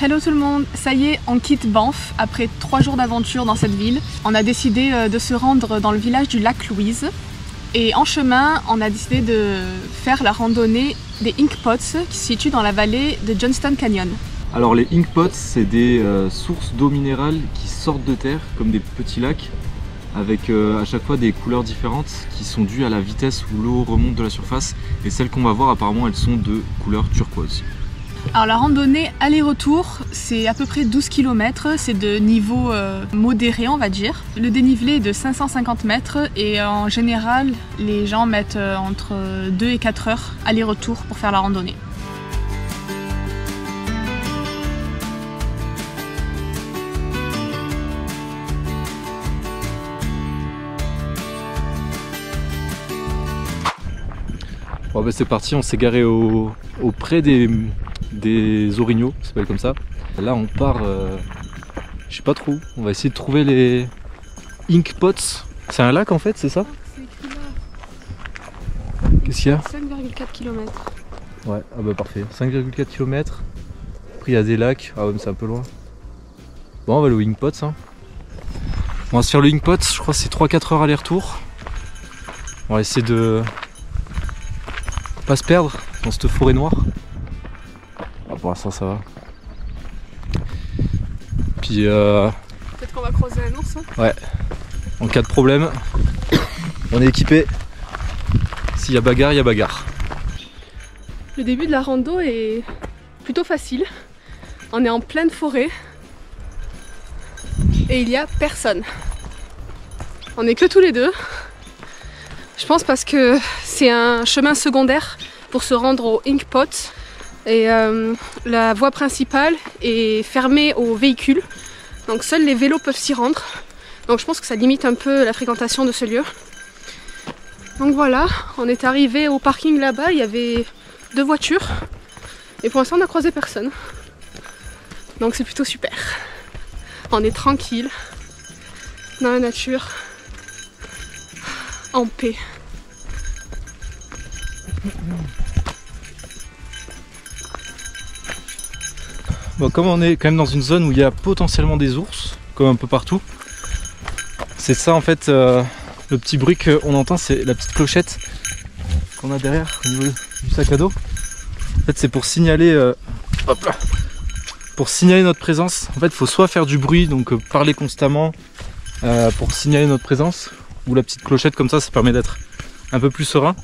Hello tout le monde, ça y est, on quitte Banff après 3 jours d'aventure dans cette ville. On a décidé de se rendre dans le village du lac Louise et en chemin, on a décidé de faire la randonnée des Ink Pots qui se situent dans la vallée de Johnston Canyon. Alors les Ink Pots, c'est des sources d'eau minérale qui sortent de terre comme des petits lacs avec à chaque fois des couleurs différentes qui sont dues à la vitesse où l'eau remonte de la surface, et celles qu'on va voir apparemment elles sont de couleur turquoise. Alors la randonnée aller-retour, c'est à peu près 12 km, c'est de niveau modéré on va dire. Le dénivelé est de 550 mètres et en général les gens mettent entre 2 et 4 heures aller-retour pour faire la randonnée. Bon bah c'est parti, on s'est garé auprès des orignaux, ça s'appelle comme ça. Là on part, je sais pas trop, on va essayer de trouver les Ink Pots. C'est un lac en fait, c'est ça? C'est écrit là. Qu'est-ce qu'il y a? 5,4 km. Ouais, ah bah parfait, 5,4 km. Après il y a des lacs, ah ouais mais c'est un peu loin. Bon on va aller au Ink Pots hein. On va se faire le Ink Pots, je crois que c'est 3-4 heures aller-retour. On va essayer de pas se perdre dans cette forêt noire. Ah, pour l'instant ça va. Puis Peut-être qu'on va croiser un ours. Hein. Ouais. En cas de problème, on est équipé. S'il y a bagarre, il y a bagarre. Le début de la rando est plutôt facile. On est en pleine forêt et il n'y a personne. On n'est que tous les deux. Je pense parce que c'est un chemin secondaire pour se rendre au Ink Pot et la voie principale est fermée aux véhicules, donc seuls les vélos peuvent s'y rendre, donc je pense que ça limite un peu la fréquentation de ce lieu. Donc voilà, on est arrivé au parking là-bas, il y avait 2 voitures et pour l'instant on n'a croisé personne, donc c'est plutôt super. On est tranquille dans la nature, en paix. Bon, comme on est quand même dans une zone où il y a potentiellement des ours, comme un peu partout, c'est ça en fait, le petit bruit qu'on entend, c'est la petite clochette qu'on a derrière au niveau du sac à dos. En fait c'est pour signaler, hop là, pour signaler notre présence. En fait il faut soit faire du bruit, donc parler constamment pour signaler notre présence, ou la petite clochette comme ça permet d'être un peu plus serein.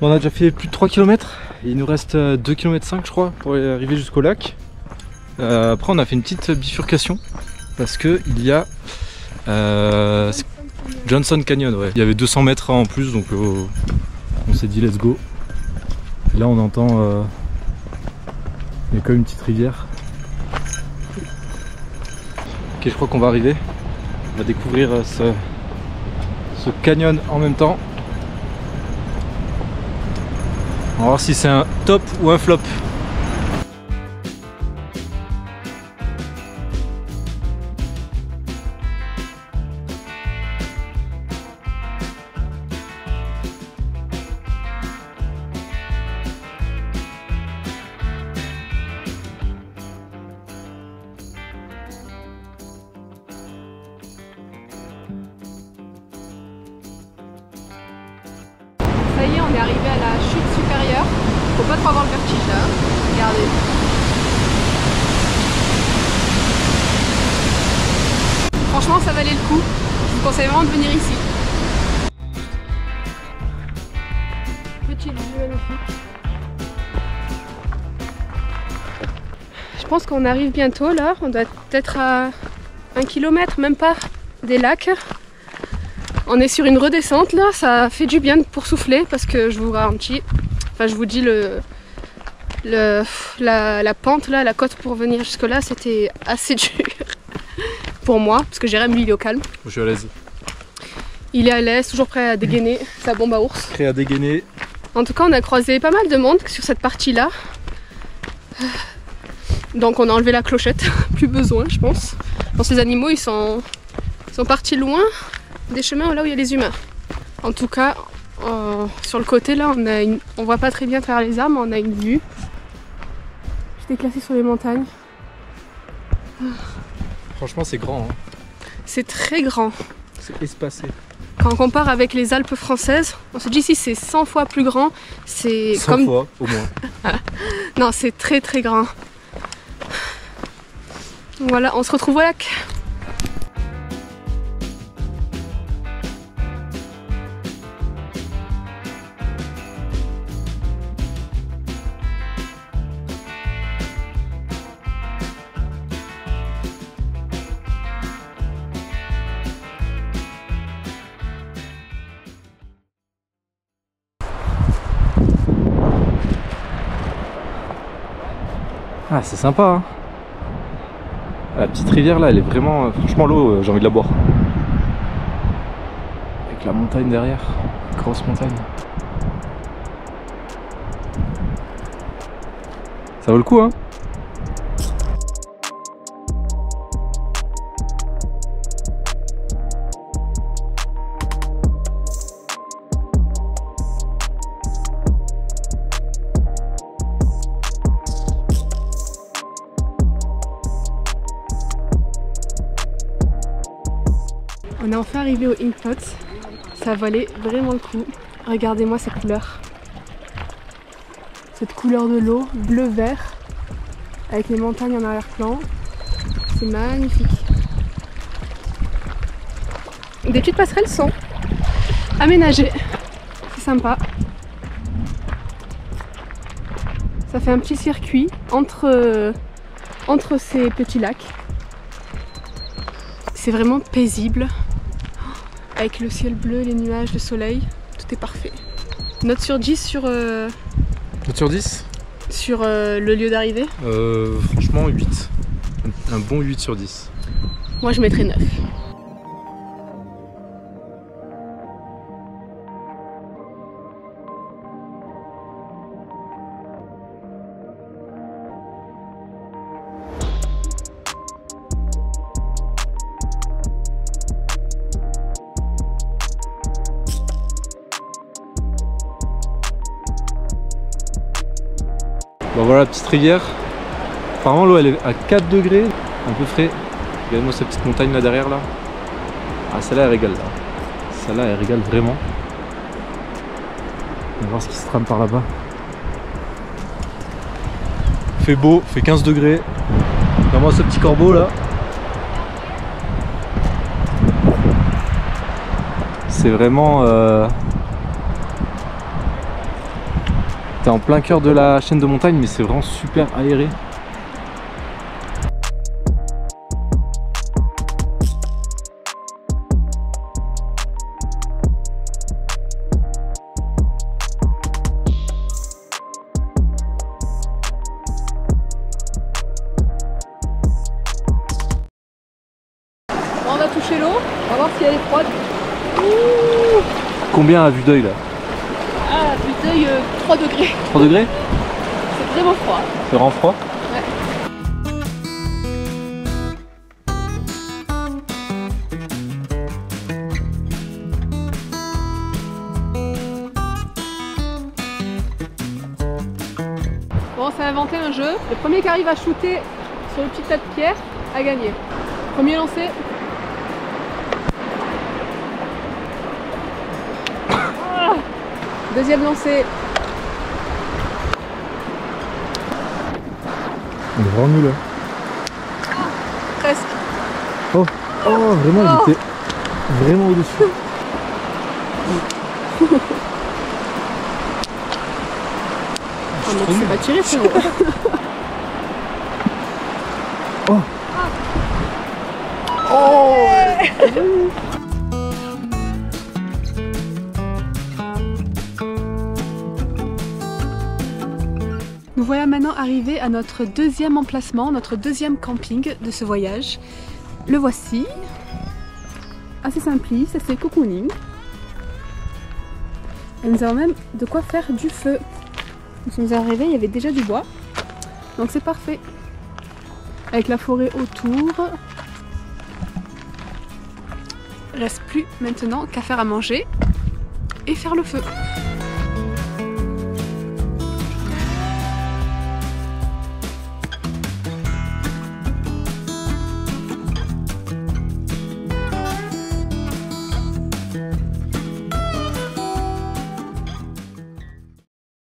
Bon, on a déjà fait plus de 3 km et il nous reste 2,5 km je crois pour arriver jusqu'au lac. Après on a fait une petite bifurcation parce que il y a Johnston Canyon, ouais. Il y avait 200 mètres en plus, donc on s'est dit let's go. Et là on entend il y a comme une petite rivière. Ok, je crois qu'on va arriver. On va découvrir ce canyon en même temps. On va voir si c'est un top ou un flop. Ça y est, on est arrivé à la chute supérieure. Faut pas trop avoir le vertige là. Regardez. Franchement, ça valait le coup. Je vous conseille vraiment de venir ici. Petite vue magnifique. Je pense qu'on arrive bientôt là. On doit être à 1 km, même pas, des lacs. On est sur une redescente là, ça fait du bien pour souffler parce que je vous garantis, enfin je vous dis la pente là, la côte pour venir jusque là c'était assez dur pour moi parce que Jérém lui il est au calme. Je suis à l'aise. Il est à l'aise, toujours prêt à dégainer sa bombe à ours. Prêt à dégainer. En tout cas on a croisé pas mal de monde sur cette partie là. Donc on a enlevé la clochette, plus besoin je pense. Bon, ces animaux ils sont sont partis loin des chemins là où il y a les humains. En tout cas, sur le côté là, on voit pas très bien à travers les arbres, mais on a une vue. J'étais classée sur les montagnes. Franchement, c'est grand. Hein. C'est très grand. C'est espacé. Quand on compare avec les Alpes françaises, on se dit ici c'est 100 fois plus grand. C'est 100 comme... fois au moins. Non, c'est très très grand. Voilà, on se retrouve au lac. Ah, c'est sympa, hein. La petite rivière là, elle est vraiment... franchement, l'eau, j'ai envie de la boire. Avec la montagne derrière, grosse montagne. Ça vaut le coup, hein. On est enfin arrivé au Inkpot. Ça valait vraiment le coup. Regardez-moi cette couleur. Cette couleur de l'eau, bleu-vert, avec les montagnes en arrière-plan. C'est magnifique. Des petites passerelles sont aménagées. C'est sympa. Ça fait un petit circuit entre ces petits lacs. C'est vraiment paisible. Avec le ciel bleu, les nuages, le soleil, tout est parfait. Note sur 10 sur... Note sur 10 sur le lieu d'arrivée. Franchement 8. Un bon 8 sur 10. Moi je mettrais 9. Bon voilà la petite rivière. Apparemment l'eau elle est à 4 degrés, un peu frais. Regardez-moi cette petite montagne là derrière là. Ah celle-là elle régale là. Celle-là elle régale vraiment. On va voir ce qui se trame par là-bas. Fait beau, fait 15 degrés. Regarde-moi ce petit corbeau là. C'est vraiment... T'es en plein cœur de la chaîne de montagne, mais c'est vraiment super aéré. On va toucher l'eau, on va voir si elle est froide. Ouh. Combien à vue d'œil là? Ah, vue d'œil 3 degrés. 3 degrés? C'est vraiment froid. C'est vraiment froid? Ouais. Bon, on s'est inventé un jeu. Le premier qui arrive à shooter sur le petit tas de pierre a gagné. Premier lancé. Ah. Deuxième lancé. On est vraiment nul là. Presque. Oh, oh vraiment il était vraiment au-dessus. Oh, mais tu sais pas tirer frérot. Oh. Oh. Nous voilà maintenant arrivés à notre deuxième emplacement, notre deuxième camping de ce voyage. Le voici. Assez simpliste, c'est cocooning. Et nous avons même de quoi faire du feu. Nous sommes arrivés, il y avait déjà du bois. Donc c'est parfait. Avec la forêt autour. Reste plus maintenant qu'à faire à manger et faire le feu.